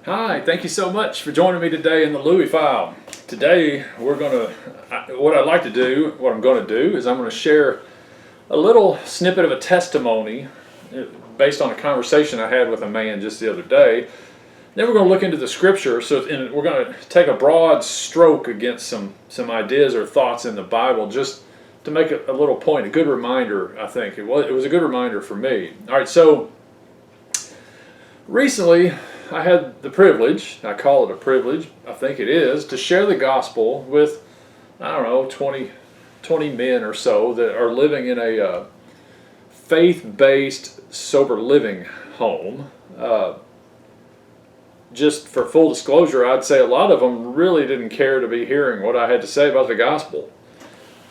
Hi, thank you so much for joining me today in the Louis File. Today what I'm going to do is I'm going to share a little snippet of a testimony based on a conversation I had with a man just the other day. Then we're going to look into the scripture, and we're going to take a broad stroke against some ideas or thoughts in the Bible, just to make a little point, a good reminder. I think it was a good reminder for me. All right, so recently I had the privilege, I call it a privilege, I think it is, to share the gospel with, I don't know, 20 men or so that are living in a faith-based sober living home. Just for full disclosure, I'd say a lot of them really didn't care to be hearing what I had to say about the gospel.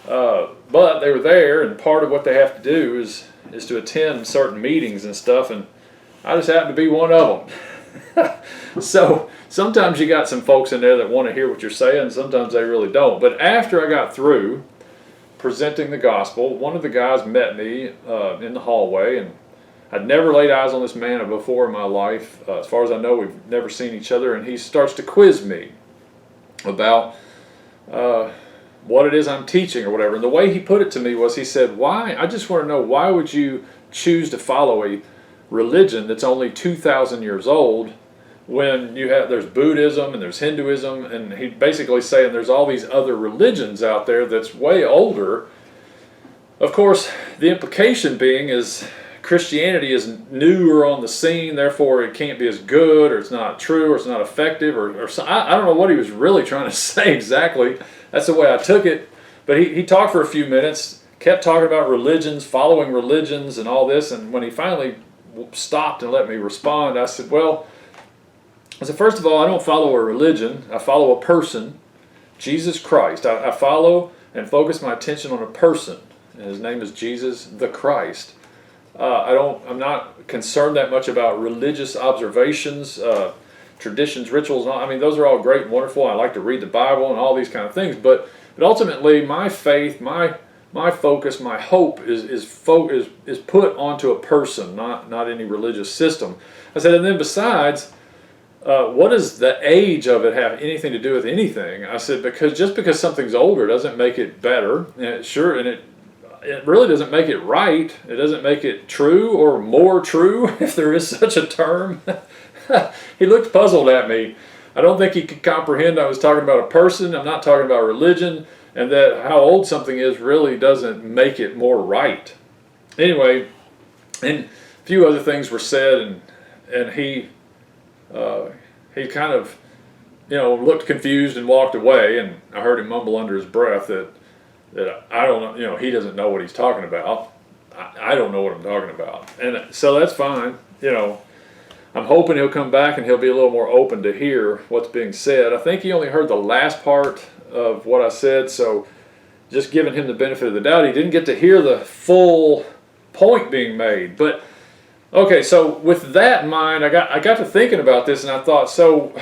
But they were there, and part of what they have to do is to attend certain meetings and stuff, and I just happened to be one of them. So sometimes you got some folks in there that want to hear what you're saying, sometimes they really don't. But after I got through presenting the gospel, one of the guys met me in the hallway, and I'd never laid eyes on this man before in my life. As far as I know, we've never seen each other, and he starts to quiz me about what it is I'm teaching or whatever. And the way he put it to me was, he said, I just want to know, why would you choose to follow a religion that's only 2,000 years old when there's Buddhism and there's Hinduism, and he basically saying there's all these other religions out there that's way older. Of course, the implication being is Christianity is newer on the scene, therefore it can't be as good, or it's not true, or it's not effective, or I don't know what he was really trying to say exactly. That's the way I took it. But he talked for a few minutes, kept talking about religions, following religions and all this, and when he finally stopped and let me respond, I said, first of all, I don't follow a religion. I follow a person, Jesus Christ. I follow and focus my attention on a person, and his name is Jesus the Christ. I'm not concerned that much about religious observations, traditions, rituals. I mean, those are all great and wonderful. I like to read the Bible and all these kind of things, but ultimately, my faith, my focus, my hope is put onto a person, not any religious system. I said, and then besides, what does the age of it have anything to do with anything? I said, just because something's older doesn't make it better, and it really doesn't make it right. It doesn't make it true or more true, if there is such a term. He looked puzzled at me. I don't think he could comprehend I was talking about a person. I'm not talking about religion, and that how old something is really doesn't make it more right. Anyway, and a few other things were said, and he kind of, looked confused and walked away, and I heard him mumble under his breath that I don't know, he doesn't know what he's talking about. I don't know what I'm talking about. And so that's fine. I'm hoping he'll come back and he'll be a little more open to hear what's being said. I think he only heard the last part of what I said, so just giving him the benefit of the doubt, he didn't get to hear the full point being made. But okay, so with that in mind, I got to thinking about this, and I thought, so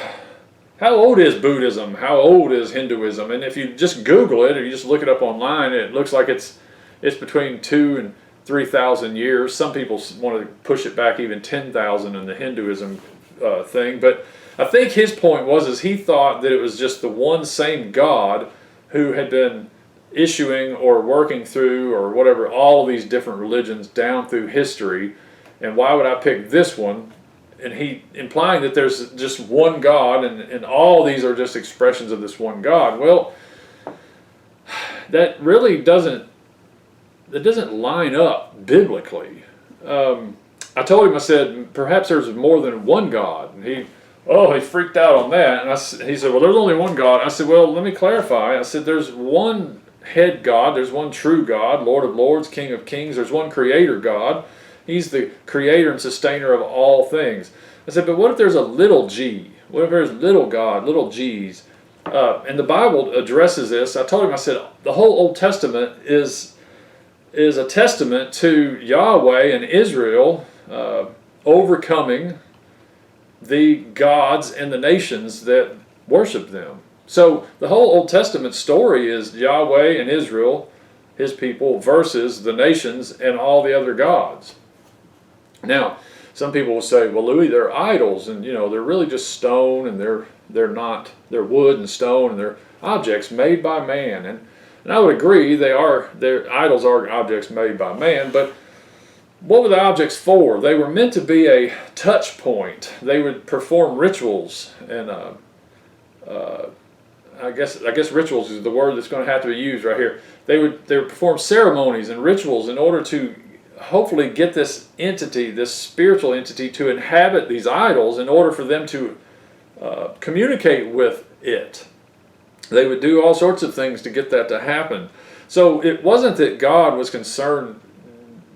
how old is Buddhism? How old is Hinduism? And if you just Google it, or you just look it up online, it looks like it's between 2,000 and 3,000 years. Some people want to push it back even 10,000 in the Hinduism thing. But I think his point was he thought that it was just the one same God who had been issuing or working through or whatever all of these different religions down through history. And why would I pick this one? And he implying that there's just one God, and all these are just expressions of this one God. Well, that really doesn't line up biblically. I told him, I said, perhaps there's more than one God. And he freaked out on that. And he said, well, there's only one God. I said, well, let me clarify. I said, there's one head God, there's one true God, Lord of lords, King of kings, there's one creator God. He's the creator and sustainer of all things. I said, but what if there's a little g? What if there's little God, little g's? And the Bible addresses this. I told him, I said, the whole Old Testament is a testament to Yahweh and Israel overcoming the gods and the nations that worship them. So the whole Old Testament story is Yahweh and Israel, his people, versus the nations and all the other gods. Now, some people will say, well, Louis, they're idols, and they're really just stone, and they're wood and stone, and they're objects made by man. And I would agree, their idols are objects made by man, but what were the objects for? They were meant to be a touch point. They would perform rituals, and I guess rituals is the word that's going to have to be used right here. They would perform ceremonies and rituals in order to hopefully get this entity, this spiritual entity, to inhabit these idols in order for them to communicate with it. They would do all sorts of things to get that to happen. So it wasn't that God was concerned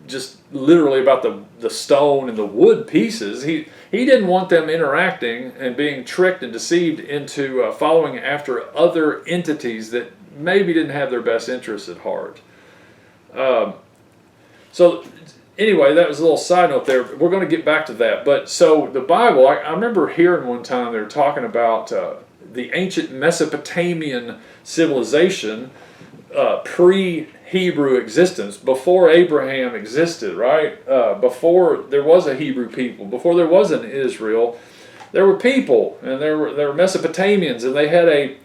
just literally about the stone and the wood pieces. He didn't want them interacting and being tricked and deceived into following after other entities that maybe didn't have their best interests at heart. So anyway, that was a little side note there. We're going to get back to that. But so the Bible, I remember hearing one time they were talking about the ancient Mesopotamian civilization pre-Hebrew existence, before Abraham existed, right? Before there was a Hebrew people, before there was an Israel, there were people, and there were Mesopotamians, and they had a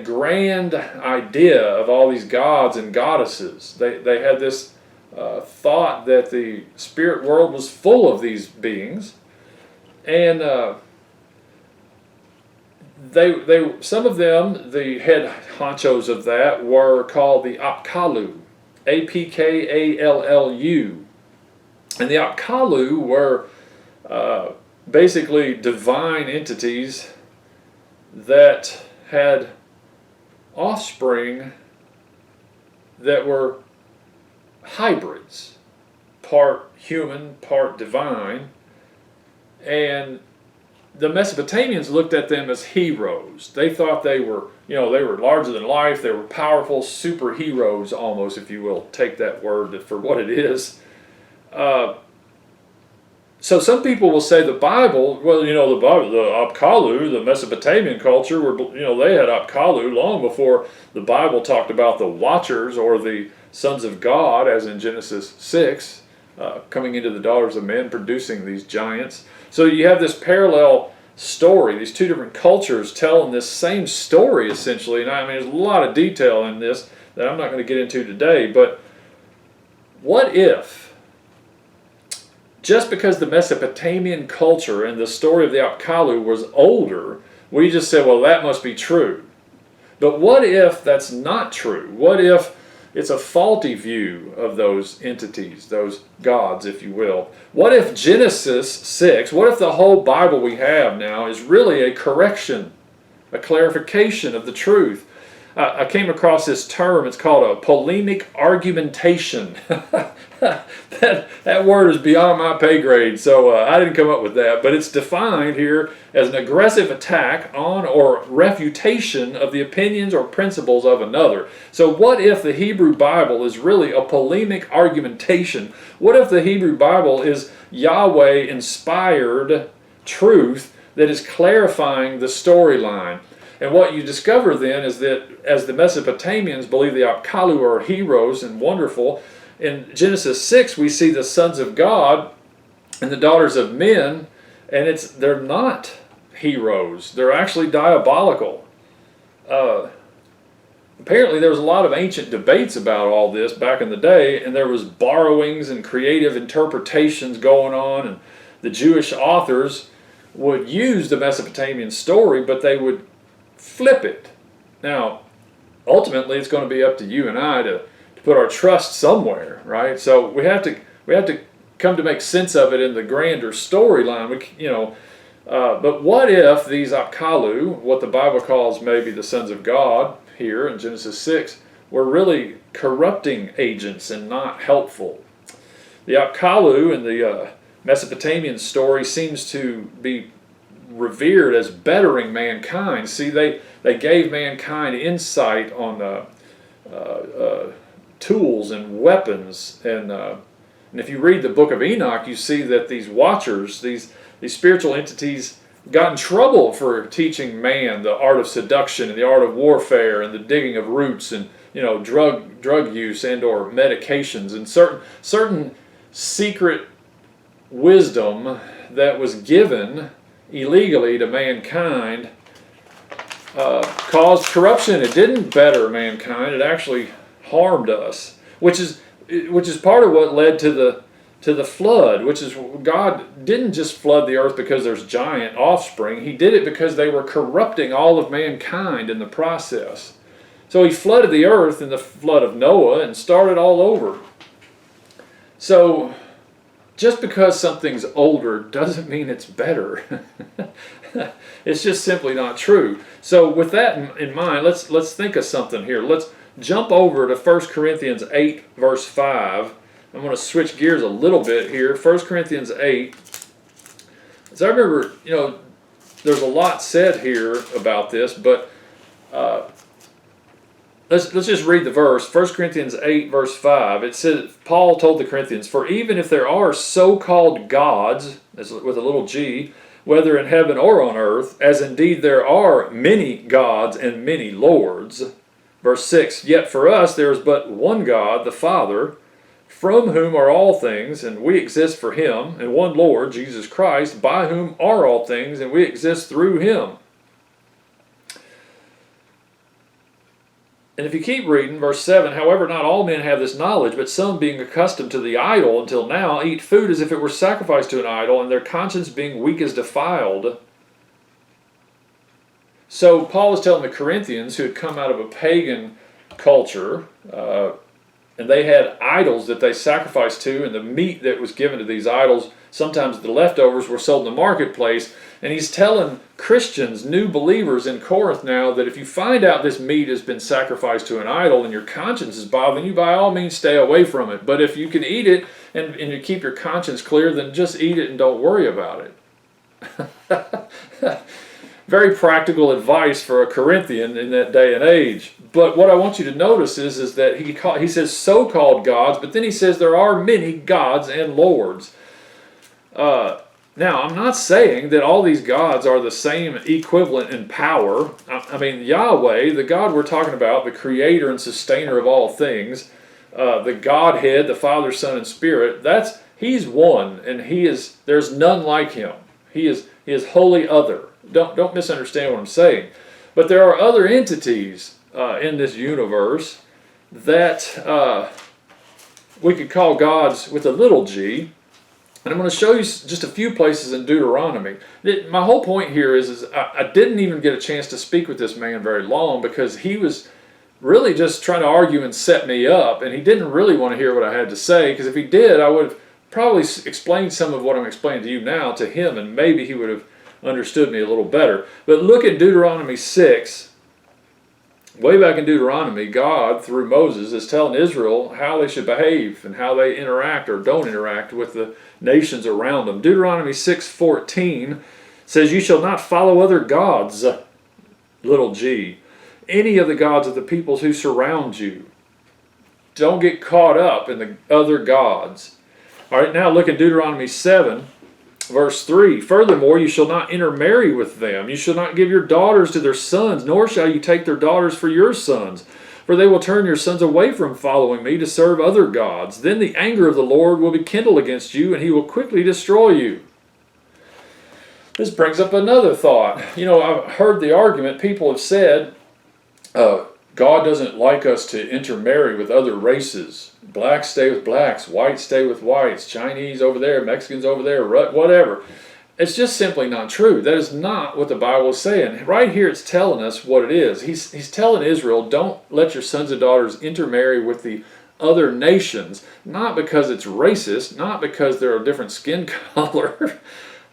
grand idea of all these gods and goddesses. They had this thought that the spirit world was full of these beings, and they some of them, the head honchos of that, were called the Apkallu, Apkallu, and the Apkallu were basically divine entities that had offspring that were hybrids, part human, part divine, and the Mesopotamians looked at them as heroes. They thought they were larger than life. They were powerful superheroes, almost, if you will take that word for what it is. So some people will say the Bible, well, the Bible, the Apkallu, the Mesopotamian culture, they had Apkallu long before the Bible talked about the Watchers or the sons of God, as in Genesis 6, coming into the daughters of men, producing these giants. So you have this parallel story, these two different cultures telling this same story, essentially. And I mean, there's a lot of detail in this that I'm not going to get into today, but what if, just because the Mesopotamian culture and the story of the Apkallu was older, we just said, well, that must be true. But what if that's not true? What if it's a faulty view of those entities, those gods, if you will? What if Genesis 6, what if the whole Bible we have now is really a correction, a clarification of the truth? I came across this term, it's called a polemic argumentation. That word is beyond my pay grade, so I didn't come up with that. But it's defined here as an aggressive attack on or refutation of the opinions or principles of another. So what if the Hebrew Bible is really a polemic argumentation? What if the Hebrew Bible is Yahweh-inspired truth that is clarifying the storyline? And what you discover then is that as the Mesopotamians believe the Apkallu are heroes and wonderful, in Genesis 6 we see the sons of God and the daughters of men, and they're not heroes. They're actually diabolical. Apparently there was a lot of ancient debates about all this back in the day, and there was borrowings and creative interpretations going on, and the Jewish authors would use the Mesopotamian story, but they would flip it. Now, ultimately, it's going to be up to you and I to put our trust somewhere, right? So we have to come to make sense of it in the grander storyline. But what if these Apkallu, what the Bible calls maybe the sons of God here in Genesis 6, were really corrupting agents and not helpful? The Apkallu in the Mesopotamian story seems to be revered as bettering mankind. See, they gave mankind insight on tools and weapons, and if you read the book of Enoch, you see that these watchers, these spiritual entities, got in trouble for teaching man the art of seduction and the art of warfare and the digging of roots and drug use and or medications and certain secret wisdom that was given illegally to mankind caused corruption. It didn't better mankind. It actually harmed us, which is part of what led to the flood. Which is, God didn't just flood the earth because there's giant offspring. He did it because they were corrupting all of mankind in the process. So he flooded the earth in the flood of Noah and started all over. So just because something's older doesn't mean it's better. It's just simply not true. So with that in mind, let's think of something here. Let's jump over to 1 Corinthians 8, verse 5. I'm going to switch gears a little bit here. 1 Corinthians 8. As I remember, there's a lot said here about this, but let's just read the verse. 1 Corinthians 8, verse 5. It says, Paul told the Corinthians, "For even if there are so-called gods," with a little g, "whether in heaven or on earth, as indeed there are many gods and many lords." Verse 6, "Yet for us there is but one God, the Father, from whom are all things, and we exist for him, and one Lord, Jesus Christ, by whom are all things, and we exist through him." And if you keep reading, verse 7, "However, not all men have this knowledge, but some, being accustomed to the idol until now, eat food as if it were sacrificed to an idol, and their conscience being weak is defiled." So Paul is telling the Corinthians, who had come out of a pagan culture, and they had idols that they sacrificed to, and the meat that was given to these idols, sometimes the leftovers were sold in the marketplace. And he's telling Christians, new believers in Corinth now, that if you find out this meat has been sacrificed to an idol and your conscience is bothering you, by all means stay away from it. But if you can eat it and you keep your conscience clear, then just eat it and don't worry about it. Very practical advice for a Corinthian in that day and age. But what I want you to notice is that he says so-called gods, but then he says there are many gods and lords. Now, I'm not saying that all these gods are the same equivalent in power. I mean, Yahweh, the God we're talking about, the creator and sustainer of all things, the Godhead, the Father, Son, and Spirit, he's one, and there's none like him. He is wholly other. Don't misunderstand what I'm saying. But there are other entities in this universe that we could call gods with a little g. And I'm going to show you just a few places in Deuteronomy. My whole point here is I didn't even get a chance to speak with this man very long, because he was really just trying to argue and set me up, and he didn't really want to hear what I had to say, because if he did, I would have probably explained some of what I'm explaining to you now to him, and maybe he would have understood me a little better. But look at Deuteronomy 6. Way back in Deuteronomy, God, through Moses, is telling Israel how they should behave and how they interact or don't interact with the nations around them. Deuteronomy 6:14 says, "You shall not follow other gods," little g, "any of the gods of the peoples who surround you." Don't get caught up in the other gods. All right, now look at Deuteronomy 7. Verse 3, "Furthermore, you shall not intermarry with them. You shall not give your daughters to their sons, nor shall you take their daughters for your sons. For they will turn your sons away from following me to serve other gods. Then the anger of the Lord will be kindled against you, and he will quickly destroy you." This brings up another thought. I've heard the argument, people have said, God doesn't like us to intermarry with other races. Blacks stay with blacks, whites stay with whites, Chinese over there, Mexicans over there, whatever. It's just simply not true. That is not what the Bible is saying. Right here it's telling us what it is. He's telling Israel, don't let your sons and daughters intermarry with the other nations, not because it's racist, not because they're a different skin color.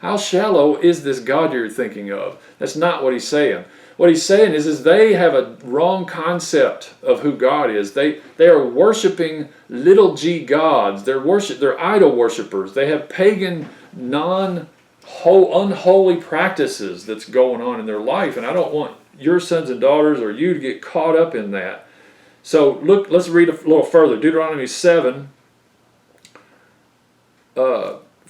How shallow is this God you're thinking of? That's not what he's saying. What he's saying is they have a wrong concept of who God is. They are worshiping little g gods. They're idol worshipers. They have pagan, unholy practices that's going on in their life, and I don't want your sons and daughters or you to get caught up in that. So let's read a little further. Deuteronomy 7,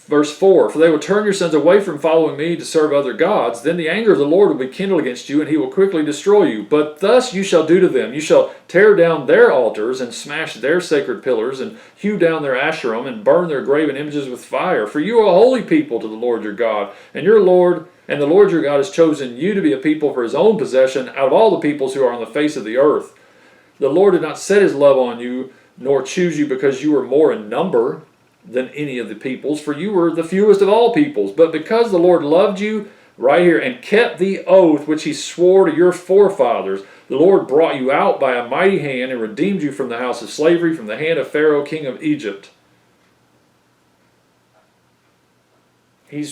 Verse 4, for they will turn your sons away from following me to serve other gods. Then the anger of the Lord will be kindled against you, and he will quickly destroy you. But thus you shall do to them. You shall tear down their altars, and smash their sacred pillars, and hew down their Asherim, and burn their graven images with fire. For you are a holy people to the Lord your God, and the Lord your God has chosen you to be a people for his own possession out of all the peoples who are on the face of the earth. The Lord did not set his love on you, nor choose you because you were more in number than any of the peoples, for you were the fewest of all peoples. But because the Lord loved you, right here, and kept the oath which he swore to your forefathers, the Lord brought you out by a mighty hand and redeemed you from the house of slavery, from the hand of Pharaoh, king of Egypt. He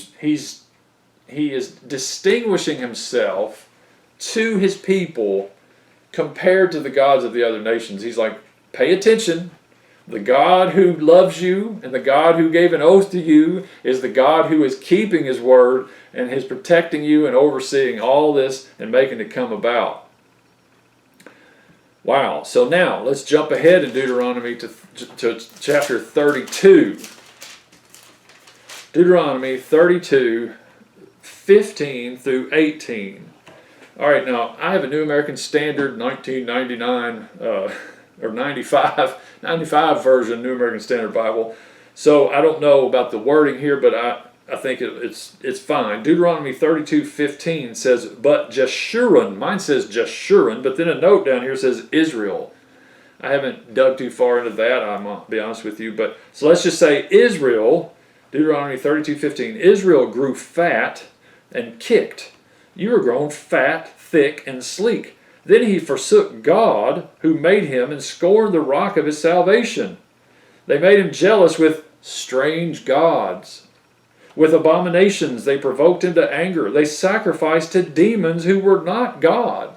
is distinguishing himself to his people compared to the gods of the other nations. He's like, pay attention. The God who loves you and the God who gave an oath to you is the God who is keeping his word and is protecting you and overseeing all this and making it come about. Wow. So now let's jump ahead in Deuteronomy to chapter 32. Deuteronomy 32, 15 through 18. All right, now I have a New American Standard 1999 or 95 version New American Standard Bible. So I don't know about the wording here, but I think it's fine. Deuteronomy 32:15 says, but Jeshurun. Mine says Jeshurun, but then a note down here says Israel. I haven't dug too far into that, I'm going to be honest with you. But so let's just say Israel, Deuteronomy 32:15, Israel grew fat and kicked. You were grown fat, thick, and sleek. Then he forsook God, who made him, and scorned the rock of his salvation. They made him jealous with strange gods. With abominations they provoked him to anger. They sacrificed to demons who were not God,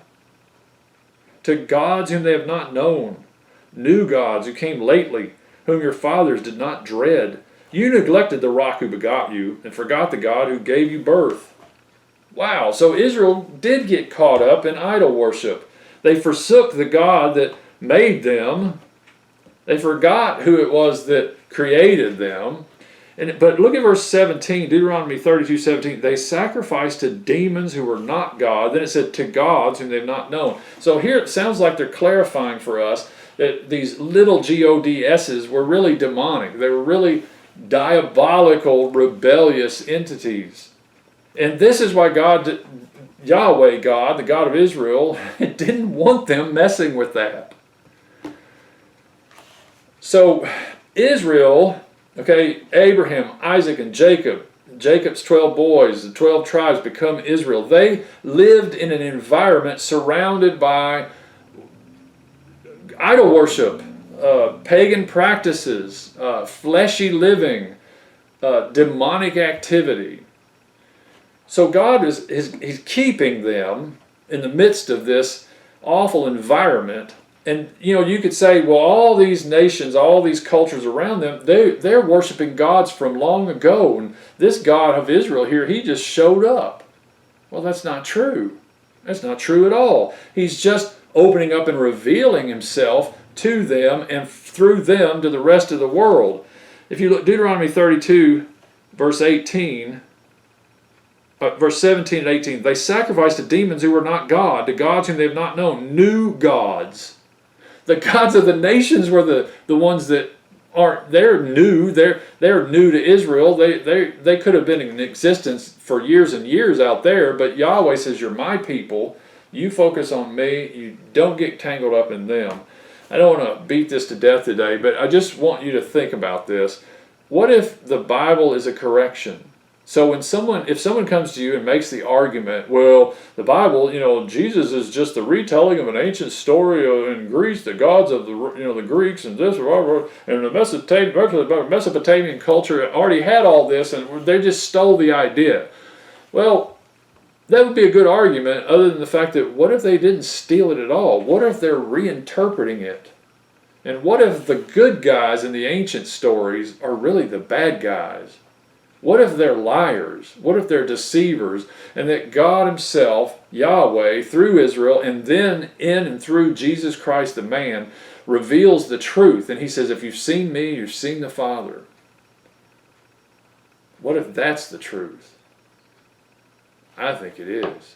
to gods whom they have not known, new gods who came lately, whom your fathers did not dread. You neglected the rock who begot you, and forgot the God who gave you birth. Wow, so Israel did get caught up in idol worship. They forsook the God that made them. They forgot who it was that created them. But look at verse 17, Deuteronomy 32:17. They sacrificed to demons who were not God. Then it said to gods whom they've not known. So here it sounds like they're clarifying for us that these little gods's were really demonic. They were really diabolical, rebellious entities. And this is why Yahweh God, the God of Israel, didn't want them messing with that. So Israel, okay, Abraham, Isaac, and Jacob, Jacob's 12 boys, the 12 tribes become Israel. They lived in an environment surrounded by idol worship, pagan practices, fleshy living, demonic activity. So God he's keeping them in the midst of this awful environment. And you could say, well, all these nations, all these cultures around them, they're worshiping gods from long ago. And this God of Israel here, he just showed up. Well, that's not true. That's not true at all. He's just opening up and revealing himself to them and through them to the rest of the world. If you look Deuteronomy 32, verse 18, verse 17 and 18, they sacrificed to demons who were not God, to gods whom they have not known, new gods. The gods of the nations were the ones that aren't. They're new. They're new to Israel. They could have been in existence for years and years out there. But Yahweh says, "You're my people. You focus on me. You don't get tangled up in them." I don't want to beat this to death today, but I just want you to think about this. What if the Bible is a correction? So if someone comes to you and makes the argument, well, the Bible, Jesus is just the retelling of an ancient story in Greece, the gods of the Greeks and this, and the Mesopotamian culture already had all this, and they just stole the idea. Well, that would be a good argument, other than the fact that what if they didn't steal it at all? What if they're reinterpreting it? And what if the good guys in the ancient stories are really the bad guys? What if they're liars? What if they're deceivers? And that God himself, Yahweh, through Israel, and then in and through Jesus Christ the man, reveals the truth. And he says, if you've seen me, you've seen the Father. What if that's the truth? I think it is.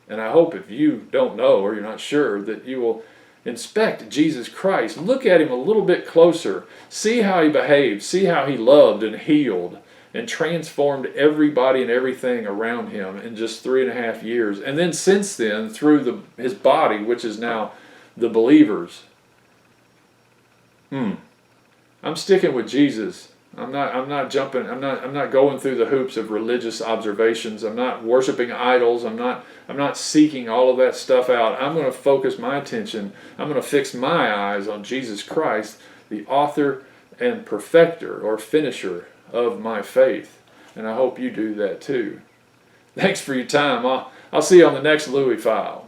And I hope if you don't know or you're not sure that you will inspect Jesus Christ. Look at him a little bit closer. See how he behaved. See how he loved and healed and transformed everybody and everything around him in just 3.5 years. And then since then, through his body, which is now the believers. I'm sticking with Jesus. I'm not jumping. I'm not going through the hoops of religious observations. I'm not worshiping idols. I'm not seeking all of that stuff out. I'm going to focus my attention. I'm going to fix my eyes on Jesus Christ, the author and perfecter or finisher of my faith. And I hope you do that too. Thanks for your time. I'll see you on the next Louis File.